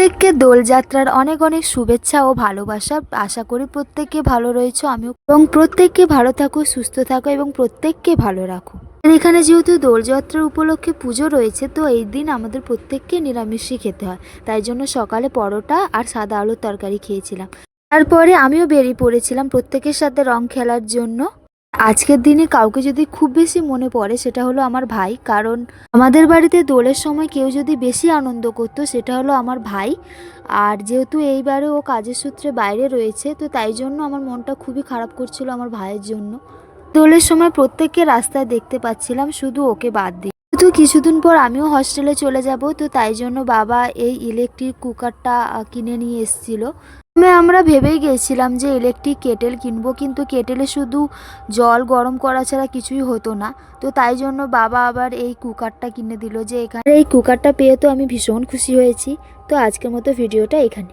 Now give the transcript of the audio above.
প্রত্যেককে দোলযাত্রার অনেক অনেক শুভেচ্ছা ও ভালোবাসা। আশা করি প্রত্যেকে ভালো রয়েছো, আমিও, এবং প্রত্যেককে ভালো থাকো, সুস্থ থাকো এবং প্রত্যেককে ভালো রাখো। এখানে যেহেতু দোলযাত্রার উপলক্ষে পুজো রয়েছে, তো এই দিন আমাদের প্রত্যেককে নিরামিষই খেতে হয়। তাই জন্য সকালে পরোটা আর সাদা আলুর তরকারি খেয়েছিলাম। তারপরে আমিও বেরিয়ে পড়েছিলাম প্রত্যেকের সাথে রং খেলার জন্য। আজকের দিনে কাউকে যদি খুব বেশি মনে পড়ে সেটা হলো আমার ভাই, কারণ আমাদের বাড়িতে দোলের সময় কেউ যদি বেশি আনন্দ করতো সেটা হলো আমার ভাই। আর যেহেতু এইবারে ও কাজের সূত্রে বাইরে রয়েছে, তো তাই জন্য আমার মনটা খুবই খারাপ করছিল আমার ভাইয়ের জন্য। দোলের সময় প্রত্যেককে রাস্তায় দেখতে পাচ্ছিলাম, শুধু ওকে বাদ দিয়ে। তো কিছুদিন পর আমিও হস্টেলে চলে যাব, তো তাই জন্য বাবা এই ইলেকট্রিক কুকারটা কিনে নিয়ে এসেছিলো। আমরা ভেবেই গিয়েছিলাম যে ইলেকট্রিক কেটেল কিনবো, কিন্তু কেটেলে শুধু জল গরম করা ছাড়া কিছুই হতো না। তো তাই জন্য বাবা আবার এই কুকারটা কিনে দিল। যে এখানে এই কুকারটা পেয়ে তো আমি ভীষণ খুশি হয়েছি। তো আজকের মতো ভিডিওটা এখানে।